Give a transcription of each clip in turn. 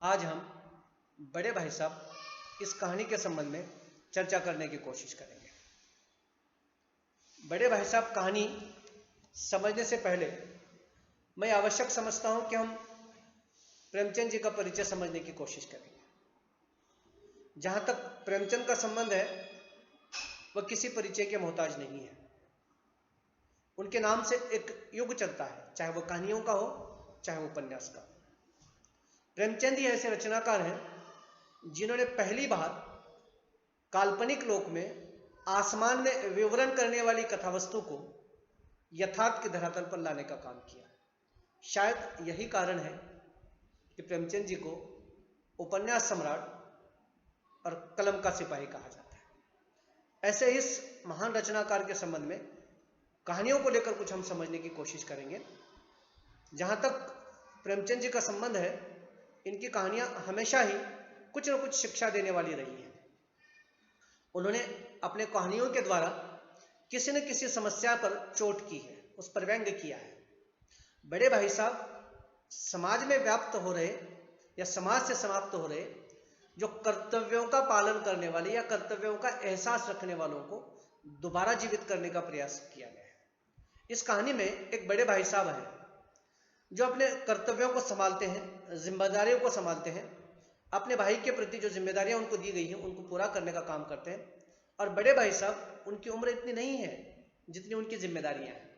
आज हम बड़े भाई साहब इस कहानी के संबंध में चर्चा करने की कोशिश करेंगे। बड़े भाई साहब कहानी समझने से पहले मैं आवश्यक समझता हूं कि हम प्रेमचंद जी का परिचय समझने की कोशिश करेंगे। जहां तक प्रेमचंद का संबंध है वह किसी परिचय के मोहताज नहीं है। उनके नाम से एक युग चलता है, चाहे वो कहानियों का हो चाहे वो उपन्यास का। प्रेमचंद ही ऐसे रचनाकार हैं जिन्होंने पहली बार काल्पनिक लोक में आसमान में विवरण करने वाली कथावस्तु को यथार्थ के धरातल पर लाने का काम किया। शायद यही कारण है कि प्रेमचंद जी को उपन्यास सम्राट और कलम का सिपाही कहा जाता है। ऐसे इस महान रचनाकार के संबंध में कहानियों को लेकर कुछ हम समझने की कोशिश करेंगे। जहां तक प्रेमचंद जी का संबंध है, इनकी कहानियां हमेशा ही कुछ न कुछ शिक्षा देने वाली रही हैं। उन्होंने अपने कहानियों के द्वारा किसी न किसी समस्या पर चोट की है, उस पर व्यंग्य किया है। बड़े भाई साहब समाज में व्याप्त हो रहे या समाज से समाप्त हो रहे जो कर्तव्यों का पालन करने वाले या कर्तव्यों का एहसास रखने वालों को दोबारा जीवित करने का प्रयास किया गया है। इस कहानी में एक बड़े भाई साहब हैं जो अपने कर्तव्यों को संभालते हैं, जिम्मेदारियों को संभालते हैं, अपने भाई के प्रति जो जिम्मेदारियां उनको दी गई हैं उनको पूरा करने का काम करते हैं। और बड़े भाई साहब, उनकी उम्र इतनी नहीं है जितनी उनकी जिम्मेदारियां हैं,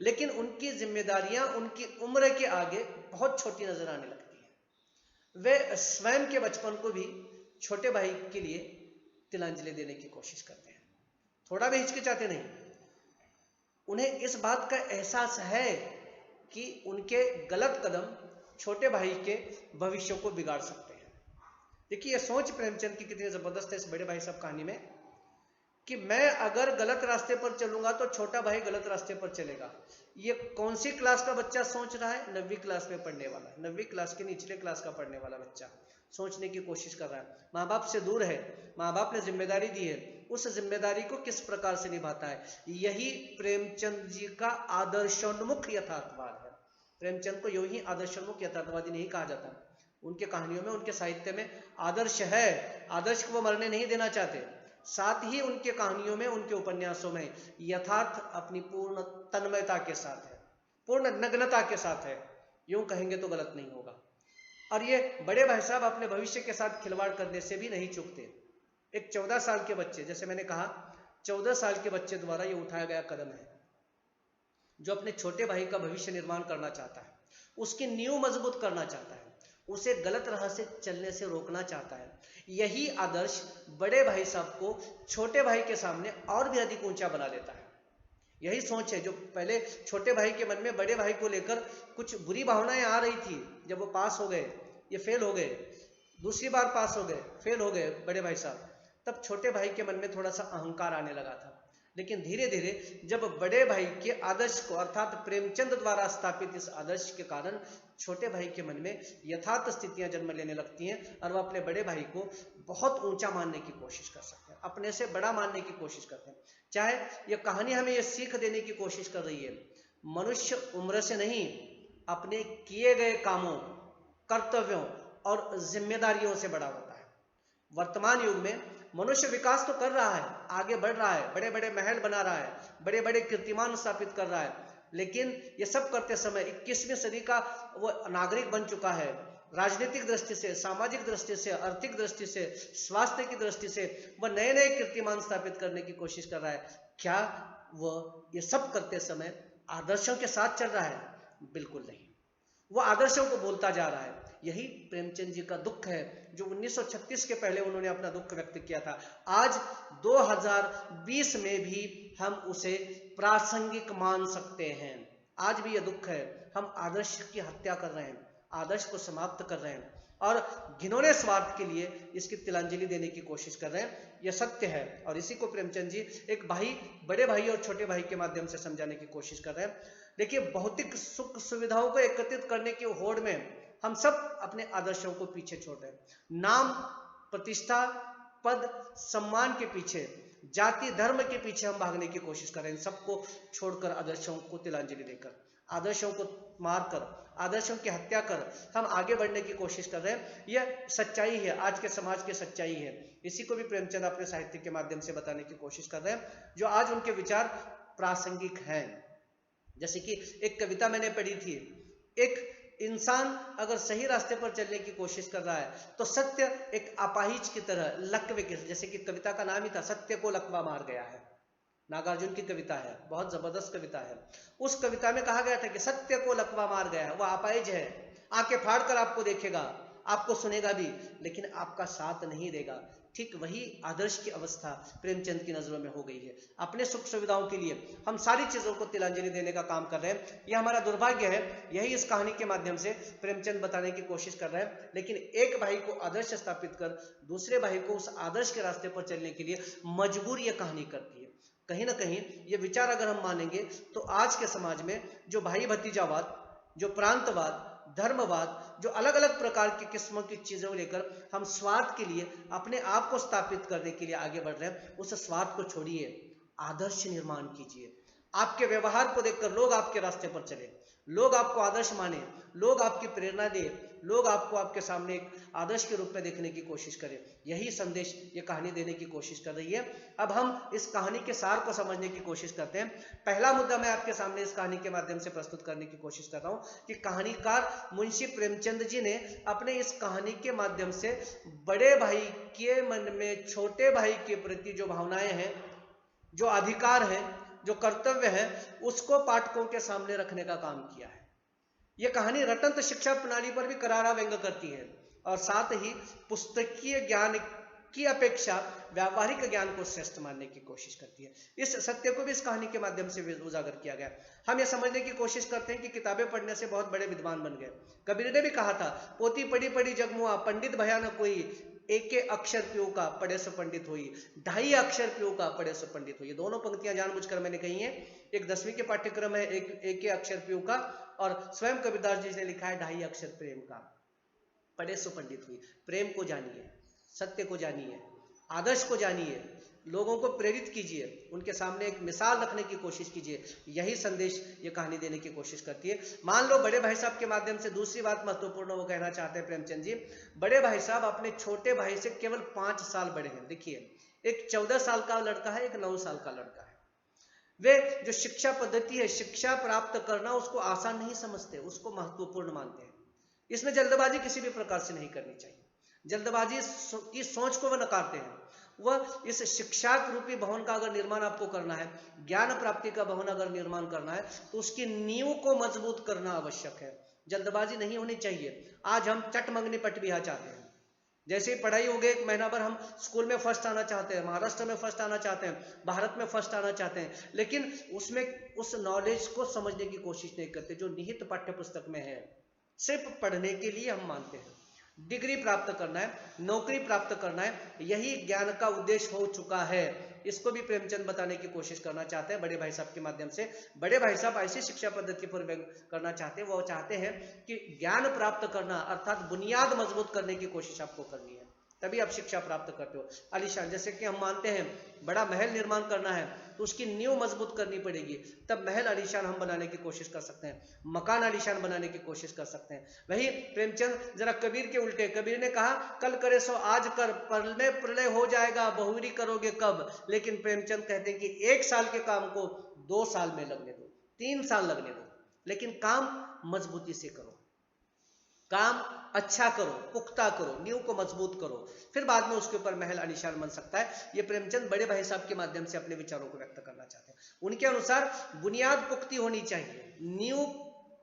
लेकिन उनकी जिम्मेदारियां उनकी उम्र के आगे बहुत छोटी नजर आने लगती हैं। वे स्वयं के बचपन को भी छोटे भाई के लिए तिलांजलि देने की कोशिश करते हैं, थोड़ा भी हिचकिचाते नहीं। उन्हें इस बात का एहसास है कि उनके गलत कदम छोटे भाई के भविष्य को बिगाड़ सकते हैं। देखिए, यह सोच प्रेमचंद की कितनी जबरदस्त है इस बड़े भाई साहब कहानी में कि मैं अगर गलत रास्ते पर चलूंगा तो छोटा भाई गलत रास्ते पर चलेगा। ये कौन सी क्लास का बच्चा सोच रहा है? 9वीं क्लास में पढ़ने वाला, 9वीं क्लास के निचले क्लास का पढ़ने वाला बच्चा सोचने की कोशिश कर रहा है। माँ बाप से दूर है, माँ बाप ने जिम्मेदारी दी है, उस जिम्मेदारी को किस प्रकार से निभाता है। यही प्रेमचंद जी का आदर्शोन्मुख यथार्थवाद है। प्रेमचंद को यूं ही आदर्शोन्मुख यथार्थवादी नहीं कहा जाता। उनके कहानियों में, उनके साहित्य में आदर्श है, आदर्श को वो मरने नहीं देना चाहते। साथ ही उनके कहानियों में, उनके उपन्यासों में यथार्थ अपनी पूर्ण तन्मयता के साथ है, पूर्ण नग्नता के साथ है, यूं कहेंगे तो गलत नहीं होगा। और ये बड़े भाई साहब अपने भविष्य के साथ खिलवाड़ करने से भी नहीं चूकते। एक 14 साल के बच्चे, जैसे मैंने कहा 14 साल के बच्चे द्वारा ये उठाया गया कदम है जो अपने छोटे भाई का भविष्य निर्माण करना चाहता है, उसकी नींव मजबूत करना चाहता है, उसे गलत राह से चलने से रोकना चाहता है। यही आदर्श बड़े भाई साहब को छोटे भाई के सामने और भी अधिक ऊंचा बना देता है। यही सोच है जो पहले छोटे भाई के मन में बड़े भाई को लेकर कुछ बुरी भावनाएं आ रही थी। जब वो पास हो गए, ये फेल हो गए, दूसरी बार पास हो गए, फेल हो गए बड़े भाई साहब, तब छोटे भाई के मन में थोड़ा सा अहंकार आने लगा था। लेकिन धीरे धीरे जब बड़े भाई के आदर्श को, अर्थात प्रेमचंद द्वारा स्थापित इस आदर्श के कारण छोटे भाई के मन में यथार्थ स्थितियां जन्म लेने लगती हैं और वह अपने बड़े भाई को बहुत ऊंचा मानने की कोशिश कर सकते हैं, अपने से बड़ा मानने की कोशिश करते हैं। चाहे यह कहानी हमें यह सीख देने की कोशिश कर रही है, मनुष्य उम्र से नहीं, अपने किए गए कामों, कर्तव्यों और जिम्मेदारियों से बड़ा होता है। वर्तमान युग में मनुष्य विकास तो कर रहा है, आगे बढ़ रहा है, बड़े बड़े महल बना रहा है, बड़े बड़े कीर्तिमान स्थापित कर रहा है, लेकिन ये सब करते समय 21वीं सदी का वो नागरिक बन चुका है। राजनीतिक दृष्टि से, सामाजिक दृष्टि से, आर्थिक दृष्टि से, स्वास्थ्य की दृष्टि से वह नए नए कीर्तिमान स्थापित करने की कोशिश कर रहा है। क्या वह ये सब करते समय आदर्शों के साथ चल रहा है? बिल्कुल नहीं, वह आदर्शों को बोलता जा रहा है। यही प्रेमचंद जी का दुख है जो 1936 के पहले उन्होंने अपना दुख व्यक्त किया था। आज 2020 में भी हम उसे प्रासंगिक मान सकते हैं। आज भी यह दुख है, हम आदर्श की हत्या कर रहे हैं, आदर्श को समाप्त कर रहे हैं और घिनौने स्वार्थ के लिए इसकी तिलांजलि देने की कोशिश कर रहे हैं। यह सत्य है और इसी को प्रेमचंद जी एक भाई, बड़े भाई और छोटे भाई के माध्यम से समझाने की कोशिश कर रहे हैं। देखिए, भौतिक सुख सुविधाओं को एकत्रित करने की होड़ में हम सब अपने आदर्शों को पीछे छोड़ रहे हैं। नाम, प्रतिष्ठा, पद, सम्मान के पीछे, जाति धर्म के पीछे हम भागने की कोशिश कर रहे हैं। सबको छोड़कर आदर्शों को तिलांजलि देकर, आदर्शों को मारकर, आदर्शों की हत्या कर हम आगे बढ़ने की कोशिश कर रहे हैं। यह सच्चाई है, आज के समाज की सच्चाई है। इसी को भी प्रेमचंद अपने साहित्य के माध्यम से बताने की कोशिश कर रहे हैं, जो आज उनके विचार प्रासंगिक हैं। जैसे कि एक कविता मैंने पढ़ी थी, एक इंसान अगर सही रास्ते पर चलने की कोशिश कर रहा है तो सत्य एक अपाहिज की तरह लकवे के, जैसे कि कविता का नाम ही था सत्य को लकवा मार गया है, नागार्जुन की कविता है, बहुत जबरदस्त कविता है। उस कविता में कहा गया था कि सत्य को लकवा मार गया है, वह अपाहिज है, आंखें फाड़ कर आपको देखेगा, आपको सुनेगा भी, लेकिन आपका साथ नहीं देगा। ठीक वही आदर्श की अवस्था प्रेमचंद की नजरों में हो गई है। अपने सुख सुविधाओं के लिए हम सारी चीजों को तिलांजलि देने का काम कर रहे हैं, यह हमारा दुर्भाग्य है। यही इस कहानी के माध्यम से प्रेमचंद बताने की कोशिश कर रहे हैं। लेकिन एक भाई को आदर्श स्थापित कर दूसरे भाई को उस आदर्श के रास्ते पर चलने के लिए मजबूर यह कहानी करती है। कहीं ना कहीं ये विचार अगर हम मानेंगे तो आज के समाज में जो भाई भतीजावाद, जो प्रांतवाद, धर्मवाद, जो अलग अलग प्रकार की किस्मों की चीजों को लेकर हम स्वार्थ के लिए अपने आप को स्थापित करने के लिए आगे बढ़ रहे हैं, उस स्वार्थ को छोड़िए, आदर्श निर्माण कीजिए। आपके व्यवहार को देखकर लोग आपके रास्ते पर चले, लोग आपको आदर्श माने, लोग आपकी प्रेरणा दे, लोग आपको आपके सामने एक आदर्श के रूप में देखने की कोशिश करें। यही संदेश ये कहानी देने की कोशिश कर रही है। अब हम इस कहानी के सार को समझने की कोशिश करते हैं। पहला मुद्दा मैं आपके सामने इस कहानी के माध्यम से प्रस्तुत करने की कोशिश कर रहा हूं कि कहानीकार मुंशी प्रेमचंद जी ने अपने इस कहानी के माध्यम से बड़े भाई के मन में छोटे भाई के प्रति जो भावनाएं हैं, जो अधिकार हैं, जो कर्तव्य है, उसको पाठकों के सामने रखने का काम किया है। यह कहानी रटंत शिक्षा प्रणाली पर भी करारा व्यंग करती है और साथ ही पुस्तकीय ज्ञान की अपेक्षा व्यावहारिक ज्ञान को श्रेष्ठ मानने की कोशिश करती है। इस सत्य को भी इस कहानी के माध्यम से उजागर किया गया। हम यह समझने की कोशिश करते हैं कि किताबें पढ़ने से बहुत बड़े विद्वान बन गए। कबीर ने भी कहा था, पोती पढ़ी पढ़ी जगमुआ, पंडित भया न कोई, एक अक्षर प्यो का पढ़े सो पंडित हुई, 2.5 अक्षर प्यो का पढ़े सो पंडित हुई। दोनों पंक्तियां जानबूझकर मैंने कही हैं। एक 10वीं के पाठ्यक्रम है, एक अक्षर प्यो का, और स्वयं कबीरदास जी ने लिखा है 2.5 अक्षर प्रेम का, पढ़े सो पंडित हुई। प्रेम को जानिए, सत्य को जानिए, आदर्श को जानिए, लोगों को प्रेरित कीजिए, उनके सामने एक मिसाल रखने की कोशिश कीजिए। यही संदेश ये कहानी देने की कोशिश करती है। मान लो बड़े भाई साहब के माध्यम से दूसरी बात महत्वपूर्ण वो कहना चाहते हैं प्रेमचंद जी, बड़े भाई साहब अपने छोटे भाई से केवल 5 साल बड़े हैं। देखिए, एक 14 साल का लड़का है, एक 9 साल का लड़का है। वे जो शिक्षा पद्धति है, शिक्षा प्राप्त करना, उसको आसान नहीं समझते, उसको महत्वपूर्ण मानते हैं। इसमें जल्दबाजी किसी भी प्रकार से नहीं करनी चाहिए। जल्दबाजी की सोच को वह नकारते हैं। वह इस शिक्षा रूपी भवन का अगर निर्माण आपको करना है, ज्ञान प्राप्ति का भवन अगर निर्माण करना है, तो उसकी नींव को मजबूत करना आवश्यक है। जल्दबाजी नहीं होनी चाहिए। आज हम चट मंगनी पट बिहा चाहते हैं। जैसे ही पढ़ाई हो गई, 1 महीना भर हम स्कूल में फर्स्ट आना चाहते हैं, महाराष्ट्र में फर्स्ट आना चाहते हैं, भारत में फर्स्ट आना चाहते हैं, लेकिन उसमें उस नॉलेज को समझने की कोशिश नहीं करते जो निहित पाठ्य पुस्तक में है। सिर्फ पढ़ने के लिए हम मानते हैं। डिग्री प्राप्त करना है, नौकरी प्राप्त करना है, यही ज्ञान का उद्देश्य हो चुका है। इसको भी प्रेमचंद बताने की कोशिश करना चाहते हैं बड़े भाई साहब के माध्यम से। बड़े भाई साहब ऐसी शिक्षा पद्धति पर व्यंग करना चाहते हैं। वो चाहते हैं कि ज्ञान प्राप्त करना अर्थात बुनियाद मजबूत करने की कोशिश आपको करनी है, तभी आप शिक्षा प्राप्त करते हो। आलीशान, जैसे कि हम मानते हैं बड़ा महल निर्माण करना है तो उसकी नींव मजबूत करनी पड़ेगी, तब महल आलीशान हम बनाने की कोशिश कर सकते हैं, मकान आलीशान बनाने की कोशिश कर सकते हैं। वही प्रेमचंद जरा कबीर के उल्टे, कबीर ने कहा कल करे सो आज कर, में प्रलय हो जाएगा, बहुरी करोगे कब। लेकिन प्रेमचंद कहते हैं कि 1 साल के काम को 2 साल में लगने दो, 3 साल लगने दो, लेकिन काम मजबूती से करो, काम अच्छा करो, पुख्ता करो, नींव को मजबूत करो, फिर बाद में उसके ऊपर महल आलीशान बन सकता है। ये प्रेमचंद बड़े भाई साहब के माध्यम से अपने विचारों को व्यक्त करना चाहते हैं। उनके अनुसार बुनियाद पुख्ती होनी चाहिए, नींव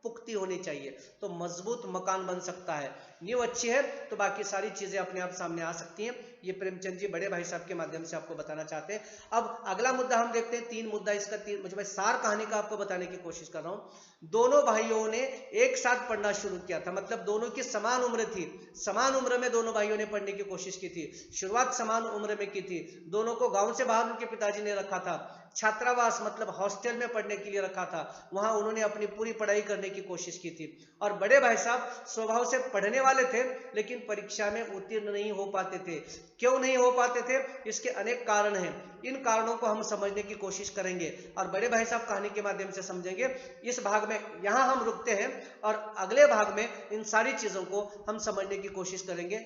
पुख्ती होनी चाहिए, तो मजबूत मकान बन सकता है। नींव अच्छी है तो बाकी सारी चीजें अपने आप सामने आ सकती हैं। ये प्रेमचंद जी बड़े भाई साहब के माध्यम से आपको बताना चाहते हैं। अब अगला मुद्दा हम देखते हैं, 3 मुद्दा इसका, 3 मुझे सार कहानी का आपको बताने की कोशिश कर रहा हूं। दोनों भाइयों ने एक साथ पढ़ना शुरू किया था, मतलब दोनों की समान उम्र थी, समान उम्र में दोनों भाइयों ने पढ़ने की कोशिश की थी, शुरुआत समान उम्र में की थी। दोनों को गांव से बाहर उनके पिताजी ने रखा था, छात्रावास मतलब हॉस्टल में पढ़ने के लिए रखा था, वहां उन्होंने अपनी पूरी पढ़ाई करने की कोशिश की थी। और बड़े भाई साहब स्वभाव से पढ़ने वाले थे, लेकिन परीक्षा में उत्तीर्ण नहीं हो पाते थे। क्यों नहीं हो पाते थे? इसके अनेक कारण हैं। इन कारणों को हम समझने की कोशिश करेंगे और बड़े भाई साहब कहानी के माध्यम से समझेंगे। इस भाग में यहां हम रुकते हैं और अगले भाग में इन सारी चीजों को हम समझने की कोशिश करेंगे।